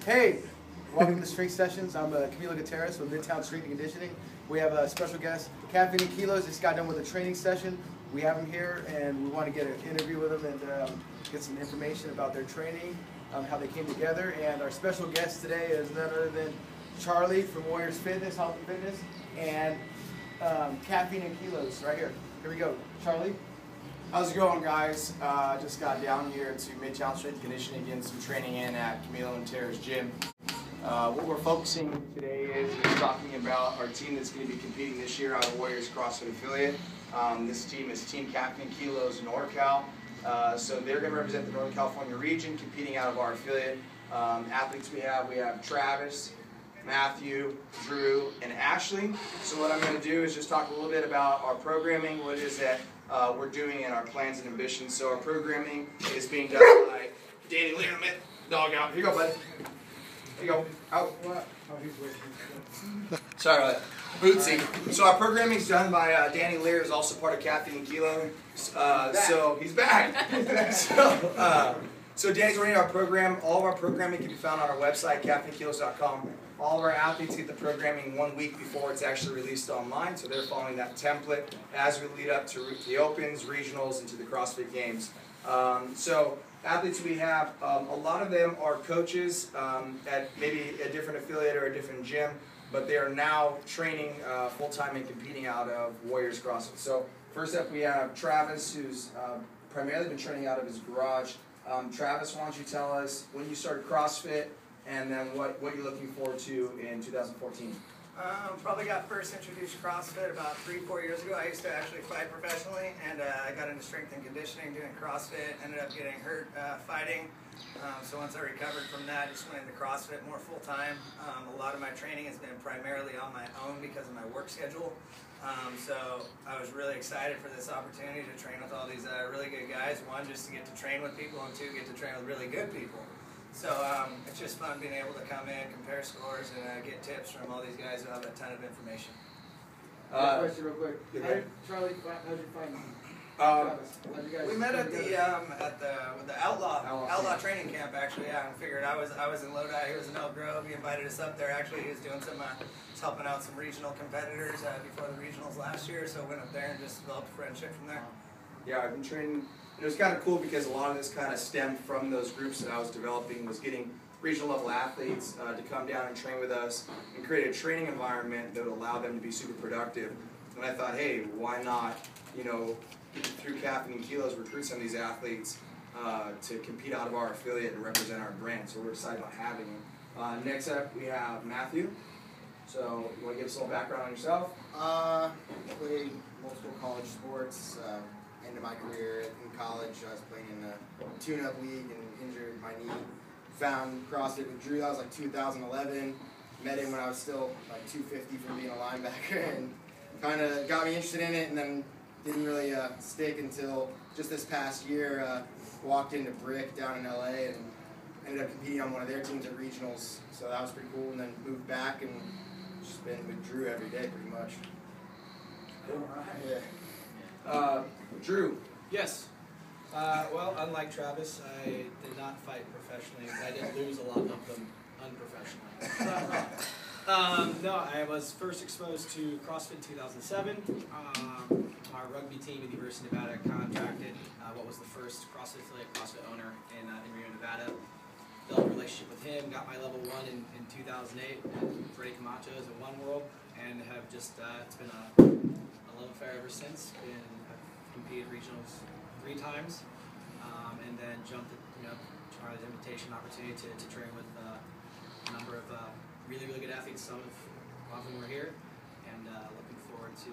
Hey, welcome to Strength Sessions. I'm Camilo Gutierrez from MidtownStrength&Conditioning. We have a special guest, Caffeine and Kilos. Just got done with a training session. We have him here, and we want to get an interview with him and get some information about their training, how they came together. And our special guest today is none other than Charlie from Warriors Fitness, Health and Fitness, and Caffeine and Kilos right here. Here we go, Charlie. How's it going, guys? Just got down here to MidtownStrength&Conditioning, getting some training in at Camilo and Tara's gym. What we're focusing today is talking about our team that's going to be competing this year out of Warriors CrossFit affiliate. This team is Team Caffeine and Kilos NorCal. So they're going to represent the Northern California region, competing out of our affiliate. Athletes we have Travis, Matthew, Drew, and Ashley. So what I'm going to do is just talk a little bit about our programming, what it is that we're doing, and our plans and ambitions. So our programming is being done by Danny Learman. Dog out. Here you go, bud. Here you go. Out. Sorry about that. Bootsy. So our programming is done by Danny Lear, is also part of Caffeine and Kilos. So he's back. So Danny's running our program. All of our programming can be found on our website, caffeineandkilos.com. All of our athletes get the programming 1 week before it's actually released online, so they're following that template as we lead up to the Opens, Regionals, and to the CrossFit Games. So athletes we have, a lot of them are coaches at maybe a different affiliate or a different gym, but they are now training full-time and competing out of Warriors CrossFit. So first up we have Travis, who's primarily been training out of his garage. Travis, why don't you tell us when you started CrossFit, and then what you're looking forward to in 2014? Probably got first introduced to CrossFit about 3-4 years ago. I used to actually fight professionally, and I got into strength and conditioning doing CrossFit. Ended up getting hurt fighting. So once I recovered from that, just went into CrossFit more full time. A lot of my training has been primarily on my own because of my work schedule. So I was really excited for this opportunity to train with all these really good guys. One, just to get to train with people, and two, get to train with really good people. So it's just fun being able to come in, compare scores, and get tips from all these guys who have a ton of information. Question real quick. Charlie, how'd you find Travis? We met at the Outlaw training camp, actually. Yeah, I figured I was in Lodi, he was in Elk Grove. He invited us up there. Actually, he was doing some helping out some regional competitors before the regionals last year. So went up there and just developed a friendship from there. Yeah, I've been training. It was kind of cool because a lot of this kind of stemmed from those groups that I was developing, was getting regional level athletes to come down and train with us and create a training environment that would allow them to be super productive. And I thought, hey, why not, through Caffeine and Kilos, recruit some of these athletes to compete out of our affiliate and represent our brand. So we're excited about having them. Next up, we have Matthew. So you want to give us a little background on yourself? Played multiple college sports. End of my career in college, I was playing in a tune-up league and injured my knee. Found CrossFit with Drew. That was like 2011. Met him when I was still like 250 from being a linebacker, and kind of got me interested in it. And then didn't really stick until just this past year. Walked into Brick down in LA and ended up competing on one of their teams at regionals. So that was pretty cool. And then moved back and just been with Drew every day pretty much. Cool. Yeah. Drew. Yes. Well, unlike Travis, I did not fight professionally. I did lose a lot of them unprofessionally. No, I was first exposed to CrossFit in 2007. Our rugby team at the University of Nevada contracted what was the first CrossFit affiliate CrossFit owner in Reno, Nevada. Built a relationship with him, got my level 1 in 2008 at Freddie Camacho's at One World, and have just, it's been a love affair ever since. I've competed regionals 3 times, and then jumped at Charlie's invitation opportunity to train with a number of really good athletes. Some of them were here, and looking forward to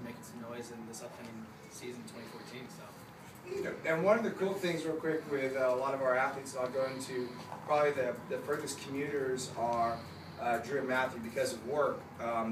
making some noise in this upcoming season 2014. So. And one of the cool things, real quick, with a lot of our athletes, I'll go into probably the furthest commuters are Drew and Matthew because of work.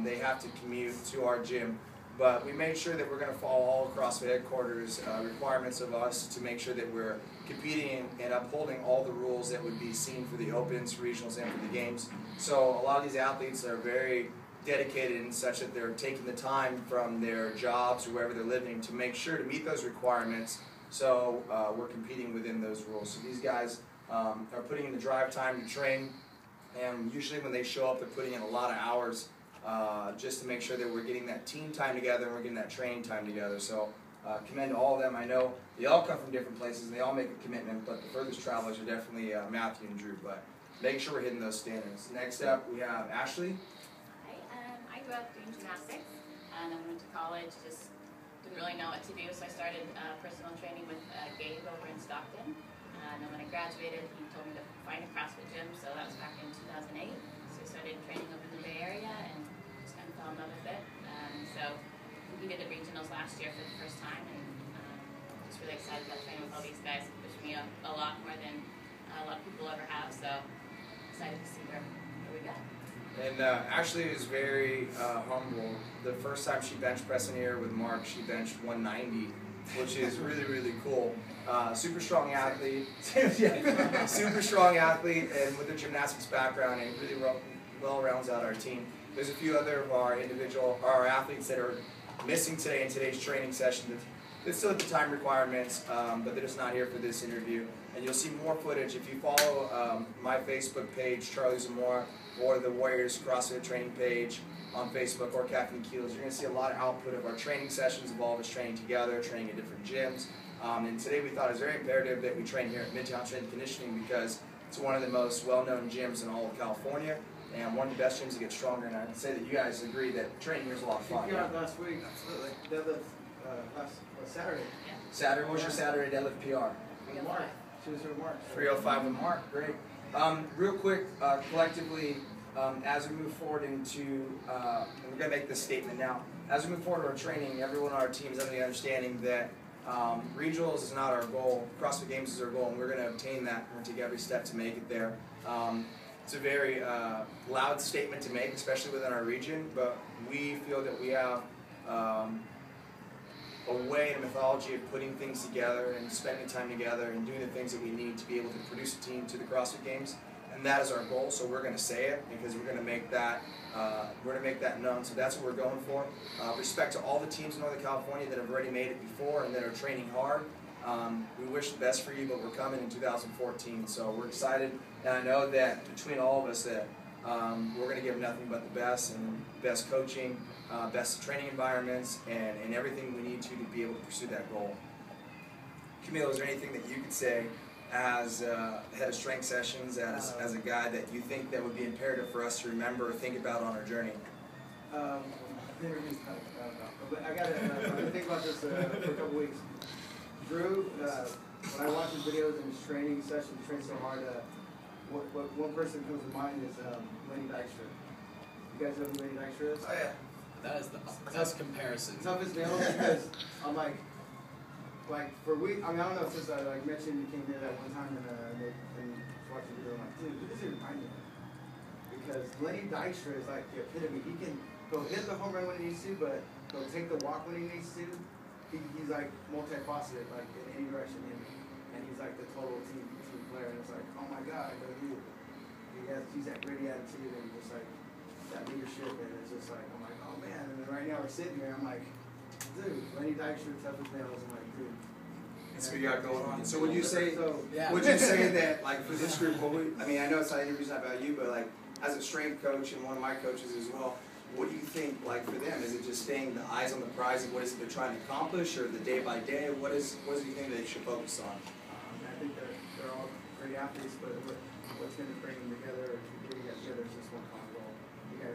They have to commute to our gym. But we made sure that we're going to follow all CrossFit headquarters requirements of us to make sure that we're competing and upholding all the rules that would be seen for the Opens, Regionals, and for the Games. So a lot of these athletes are very dedicated in such that they're taking the time from their jobs or wherever they're living to make sure to meet those requirements. So we're competing within those rules. So these guys are putting in the drive time to train, and usually when they show up, they're putting in a lot of hours just to make sure that we're getting that team time together and we're getting that training time together. So commend to all of them. I know they all come from different places and they all make a commitment, but the furthest travelers are definitely Matthew and Drew. But make sure we're hitting those standards. Next up, we have Ashley. Hi, I grew up doing gymnastics, and then went to college, just didn't really know what to do, so I started personal training with Gabe over in Stockton. And then when I graduated, he told me to find a CrossFit gym, so that was back in 2008. So I started training over in the Bay Area and just kind of fell in love with it. So we did the regionals last year for the first time, and just really excited about training with all these guys who pushed me a lot more than a lot of people ever have. So excited to see where we go. And Ashley is very humble. The first time she bench pressed in here with Mark, she benched 190, which is really, really cool. Super strong athlete, super strong athlete, and with a gymnastics background, and really well rounds out our team. There's a few other of our athletes that are missing today in today's training session. They're still at the time requirements, but they're just not here for this interview. And you'll see more footage if you follow my Facebook page, Charlie Zamora, or the Warriors CrossFit training page on Facebook, or Caffeine and Kilos. You're going to see a lot of output of our training sessions of all of us training together, training at different gyms. And today we thought it was very imperative that we train here at MidtownStrength&Conditioning because it's one of the most well-known gyms in all of California and one of the best gyms to get stronger. And I'd say that you guys agree that training here is a lot of fun. Yeah, last week, absolutely. Deadlift last Saturday. Yeah. Saturday, what's your Saturday deadlift PR? Mark. She was her Mark. 305 with Mark, great. Real quick, collectively, as we move forward into, and we're going to make this statement now, as we move forward to our training, everyone on our team is under the understanding that regionals is not our goal, CrossFitGames is our goal, and we're going to obtain that. We're going to take every step to make it there. It's a very loud statement to make, especially within our region, but we feel that we have a way and a methodology of putting things together and spending time together and doing the things that we need to be able to produce a team to the CrossFit Games, and that is our goal. So we're going to say it because we're going to make that known. So that's what we're going for. Respect to all the teams in Northern California that have already made it before and that are training hard. We wish the best for you, but we're coming in 2014, so we're excited. And I know that between all of us that we're going to give nothing but the best and best coaching, best training environments, and everything we need to be able to pursue that goal. Camilo, is there anything that you could say as head of StrengthSessions, as a guy that you think that would be imperative for us to remember or think about on our journey? I got to think about this for a couple weeks. Drew, when I watch his videos and his training sessions, he trains so hard. One person that comes to mind is Lenny Dykstra. You guys know who Lenny Dykstra is? Oh yeah. That is the best comparison. Toughest nails because I'm like for weeks. I mean, I don't know since I mentioned you came here that one time and watched the video. I'm like, dude, who does he remind me of? Because Lenny Dykstra is like the epitome. He can go hit the home run when he needs to, but go take the walk when he needs to. He's like multifaceted, like in any direction, and he's like the total team player. And it's like, oh my God, he's that gritty attitude and just like that leadership, and it's just like, I'm like, oh man. And then right now we're sitting here, I'm like, dude, Lenny Dykstra, toughest nails. I'm like, dude. That's what you got going on. So would you say, Yeah. would you say that, like, for this group, I mean, I know it's not interviews not about you, but like, as a strength coach and one of my coaches as well, what do you think, like, for them? Is it just staying the eyes on the prize of what is it they're trying to accomplish, or the day by day? What do you think they should focus on? I think they're all great athletes, but what's going to bring them together, or bring you guys together, is just one common goal. You guys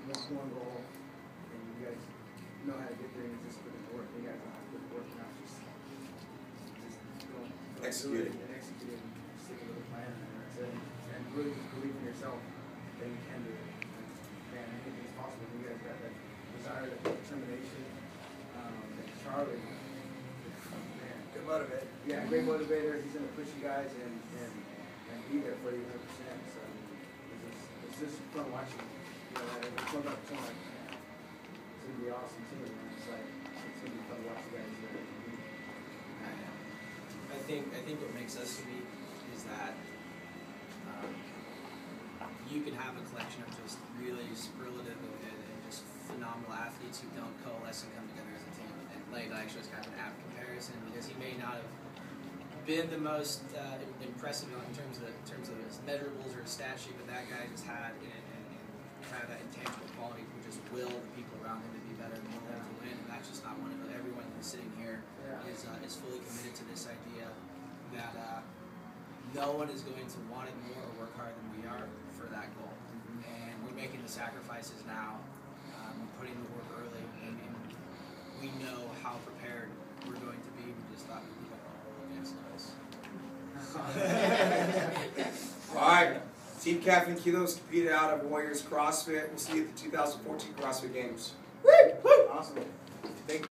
want one goal, and you guys know how to get there, and just put in the work. You guys don't have to put the work, not just go Execute it. and execute it, and stick with the plan, and that's it. And really just believe in yourself that you can do it. Man, anything's possible. You guys got that desire, that determination. Charlie, man, Good motivator. yeah, great motivator. He's going to push you guys and be there for you 100%. So it's just fun watching. You know, it's fun about the like, man, it's going to be awesome too. Man. It's like it's going to be fun to watch you guys. I think what makes us unique is that you can have a collection of just really superlative and just phenomenal athletes who don't coalesce and come together as a team. And Lenny Dykstra is kind of an apt comparison because he may not have been the most impressive in terms of his measurables or his stat sheet, but that guy just had kind of that intangible quality who just will the people around him to be better and will them to win, and that's just not one of them. Everyone who's sitting here is fully committed to this idea that no one is going to want it more or work harder than we are for that goal. And we're making the sacrifices now, we're putting the work early, and we know how prepared we're going to be. We just thought we'd go against us. All right. Team Caffeine Kilos competed out of Warriors CrossFit. We'll see you at the 2014 CrossFit Games. Awesome.